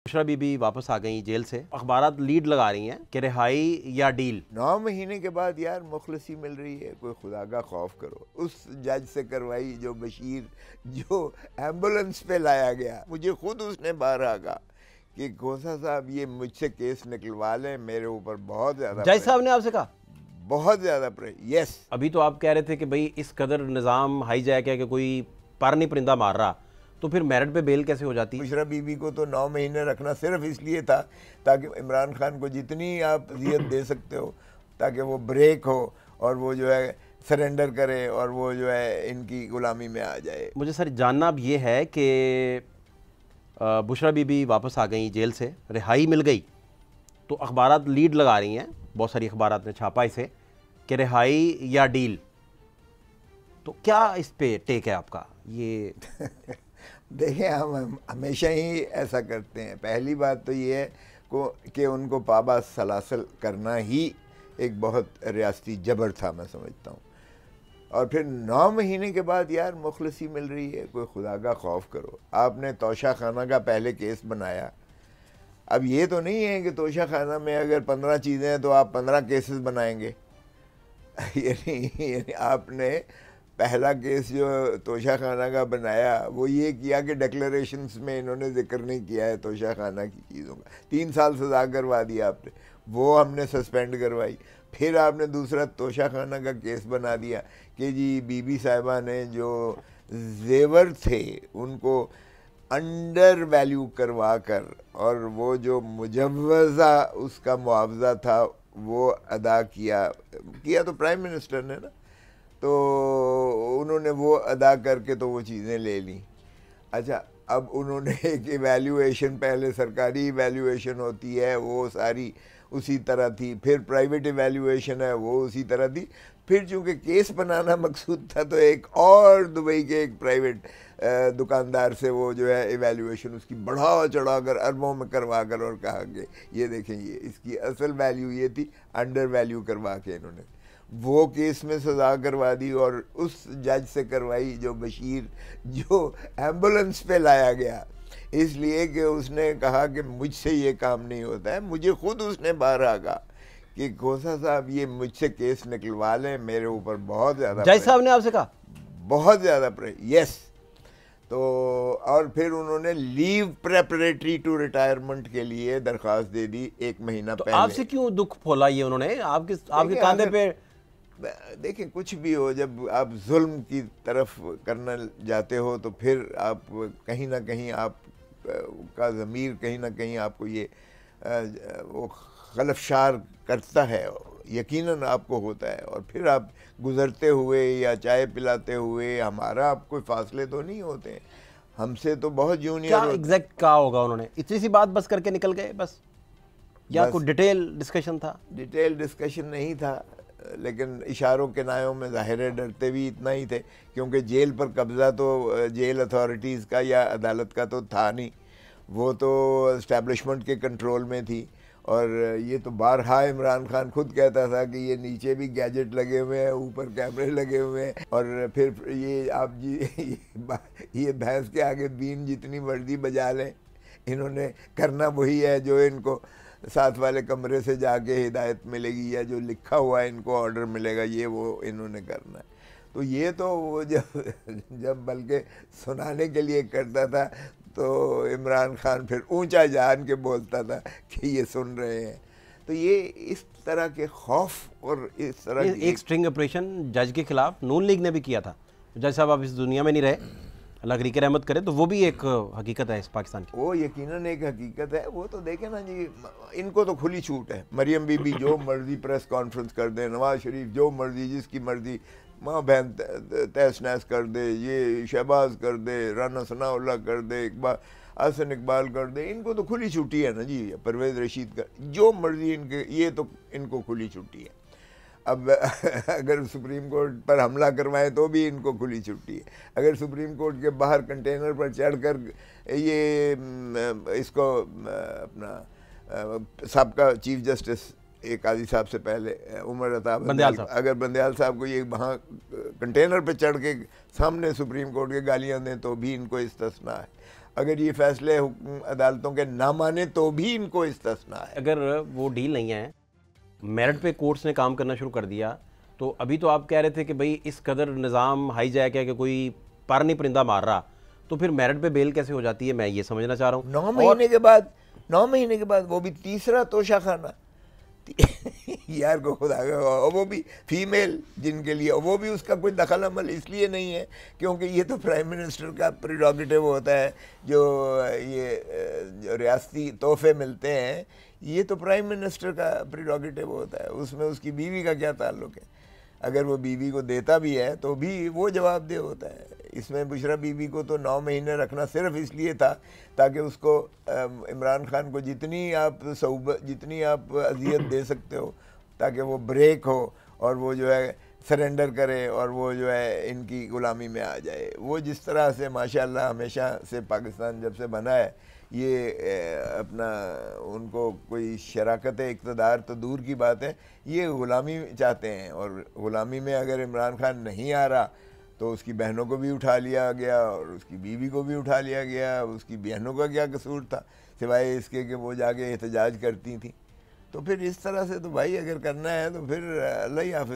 बुशरा बीबी वापस आ गई जेल से। अखबारात लीड लगा रही हैं कि रिहाई या डील। 9 महीने के बाद यार मुखलसी मिल रही है, कोई खुदा का खौफ करो। उस जज से करवाई जो बशीर, जो एम्बुलेंस पे लाया गया, मुझे खुद उसने बाहर कहा कि खोसा साहब ये मुझसे केस निकलवा लें, मेरे ऊपर बहुत ज़्यादा जज साहब ने आपसे कहा? बहुत ज़्यादा यस। अभी तो आप कह रहे थे कि भाई इस कदर निज़ाम हाईजैक है कि कोई पर नहीं परिंदा मार रहा, तो फिर मेरिट पे बेल कैसे हो जाती? बुशरा बीबी को तो 9 महीने रखना सिर्फ इसलिए था ताकि इमरान खान को जितनी आप अजियत दे सकते हो ताकि वो ब्रेक हो और वो जो है सरेंडर करे और वो जो है इनकी गुलामी में आ जाए। मुझे सर जानना अब ये है कि बुशरा बीबी वापस आ गई जेल से, रिहाई मिल गई, तो अखबारात लीड लगा रही हैं, बहुत सारी अखबारात ने छापा इसे कि रिहाई या डील। तो क्या इस पे टेक है आपका? ये देखिए, हम हमेशा ही ऐसा करते हैं। पहली बात तो ये है कि उनको पाबा सलासल करना ही एक बहुत रियासती जबर था, मैं समझता हूँ। और फिर 9 महीने के बाद यार मुखलसी मिल रही है, कोई खुदा का खौफ करो। आपने तोशा खाना का पहले केस बनाया, अब ये तो नहीं है कि तोशा खाना में अगर 15 चीज़ें हैं तो आप 15 केसेस बनाएंगे। यानी आपने पहला केस जो तोशा खाना का बनाया वो ये किया कि डिक्लेरेशंस में इन्होंने जिक्र नहीं किया है तोशा खाना की चीज़ों का। 3 साल सजा करवा दिया आपने, वो हमने सस्पेंड करवाई। फिर आपने दूसरा तोशा खाना का केस बना दिया कि जी बीबी साहिबा ने जो जेवर थे उनको अंडर वैल्यू करवा कर और वो जो मुजव्वज़ा उसका मुआवजा था वो अदा किया तो प्राइम मिनिस्टर ने ना, तो उन्होंने वो अदा करके तो वो चीज़ें ले ली। अच्छा, अब उन्होंने एक इवैल्यूएशन, पहले सरकारी इवैल्यूएशन होती है वो सारी उसी तरह थी, फिर प्राइवेट इवैल्यूएशन है वो उसी तरह थी, फिर चूँकि केस बनाना मकसूद था तो एक और दुबई के एक प्राइवेट दुकानदार से वो जो है इवैल्यूएशन उसकी बढ़ा चढ़ा कर अरबों में करवा कर और कहा कि ये देखें ये इसकी असल वैल्यू ये थी, अंडर वैल्यू करवा के इन्होंने वो केस में सज़ा करवा दी। और उस जज से करवाई जो बशीर, जो एम्बुलेंस पे लाया गया इसलिए कि उसने कहा कि मुझसे ये काम नहीं होता है। मुझे खुद उसने बाहर कहा कि खोसा साहब ये मुझसे केस निकलवा लें, मेरे ऊपर बहुत ज़्यादा जज साहब ने आपसे कहा? बहुत ज़्यादा यस। तो और फिर उन्होंने लीव प्रेपरेटरी टू रिटायरमेंट के लिए दरख्वास्त दे दी 1 महीना तो पहले। आपसे क्यों दुख फोला ये उन्होंने? आपके कांधे पे? देखिए, कुछ भी हो, जब आप जुल्म की तरफ करना जाते हो तो फिर आप कहीं ना कहीं आप का ज़मीर कहीं ना कहीं आपको ये वो खलफशार करता है, यकीनन आपको होता है। और फिर आप गुज़रते हुए या चाय पिलाते हुए, हमारा आप कोई फासले तो नहीं होते हैं, हमसे तो बहुत जूनियर। क्या एग्जैक्ट कहा होगा उन्होंने? इतनी सी बात बस करके निकल गए बस, या कोई डिटेल डिस्कशन था? डिटेल डिस्कशन नहीं था, लेकिन इशारों के नायों में ज़ाहिर है डरते भी इतना ही थे क्योंकि जेल पर कब्ज़ा तो जेल अथॉरिटीज़ का या अदालत का तो था नहीं, वो तो इस्टेब्लिशमेंट के कंट्रोल में थी। और ये तो बारहा इमरान खान खुद कहता था कि ये नीचे भी गैजेट लगे हुए हैं, ऊपर कैमरे लगे हुए हैं, और फिर ये आप जी ये भैंस के आगे बीन जितनी मर्जी बजा लें, इन्होंने करना वही है जो इनको साथ वाले कमरे से जाके हिदायत मिलेगी या जो लिखा हुआ है इनको ऑर्डर मिलेगा, ये वो इन्होंने करना है। तो ये तो वो जब बल्कि सुनाने के लिए करता था तो इमरान खान फिर ऊंचा जान के बोलता था कि ये सुन रहे हैं। तो ये इस तरह के खौफ और इस तरह एक स्ट्रिंग ऑपरेशन जज के खिलाफ नून लीग ने भी किया था। जज साहब आप इस दुनिया में नहीं रहे, अल्लाह करीम रहमत करे, तो वो भी एक हकीकत है इस पाकिस्तान की। वो यकीनन एक हकीकत है। वो तो देखे ना जी, इनको तो खुली छूट है। मरियम बीबी जो मर्जी प्रेस कॉन्फ्रेंस कर दे, नवाज शरीफ जो मर्जी जिसकी मर्जी माँ बहन तहस नहस कर दे, ये शहबाज कर दे, राना सनाउल्लाह कर दे, हसन इकबाल कर दे, इनको तो खुली छुट्टी है ना जी। परवेज़ रशीद का जो मर्जी इनके, ये तो इनको खुली छुट्टी है। अब अगर सुप्रीम कोर्ट पर हमला करवाएं तो भी इनको खुली छुट्टी है। अगर सुप्रीम कोर्ट के बाहर कंटेनर पर चढ़कर ये इसको अपना सबका चीफ जस्टिस एक काजी साहब से पहले उमर अता बंदयाल, अगर बंदयाल साहब को ये वहाँ कंटेनर पर चढ़ के सामने सुप्रीम कोर्ट के गालियाँ दें तो भी इनको इस्तिस्ना है। अगर ये फैसले अदालतों के ना माने तो भी इनको इस्तिस्ना है। अगर वो डील नहीं है, मेरिट पे कोर्ट्स ने काम करना शुरू कर दिया, तो अभी तो आप कह रहे थे कि भाई इस कदर निज़ाम हाईजैक है कि कोई पर नहीं परिंदा मार रहा, तो फिर मेरिट पे बेल कैसे हो जाती है, मैं ये समझना चाह रहा हूँ। 9 महीने के बाद वो भी तीसरा तोशा खाना यार को खुदा, और वो भी फीमेल जिनके लिए, वो भी उसका कोई दखल अमल इसलिए नहीं है क्योंकि ये तो प्राइम मिनिस्टर का प्रीरोगेटिव होता है, जो ये रियासती तोहफे मिलते हैं ये तो प्राइम मिनिस्टर का प्रीरोगेटिव होता है, उसमें उसकी बीवी का क्या ताल्लुक है। अगर वो बीवी को देता भी है तो भी वो जवाबदेह होता है। इसमें बुशरा बीवी को तो 9 महीने रखना सिर्फ इसलिए था ताकि उसको इमरान खान को जितनी आप अजियत दे सकते हो ताकि वो ब्रेक हो और वो जो है सरेंडर करे और वो जो है इनकी गुलामी में आ जाए। वो जिस तरह से माशाल्लाह हमेशा से पाकिस्तान जब से बना है ये अपना उनको कोई शराकत इक़्तिदार तो दूर की बात है, ये ग़ुलामी चाहते हैं। और ग़ुलामी में अगर इमरान खान नहीं आ रहा तो उसकी बहनों को भी उठा लिया गया और उसकी बीवी को भी उठा लिया गया। उसकी बहनों का क्या कसूर था सिवाय इसके कि वो जाके एहतजाज करती थी। तो फिर इस तरह से तो भाई अगर करना है तो फिर अल्लाह ही हाफ़िज़।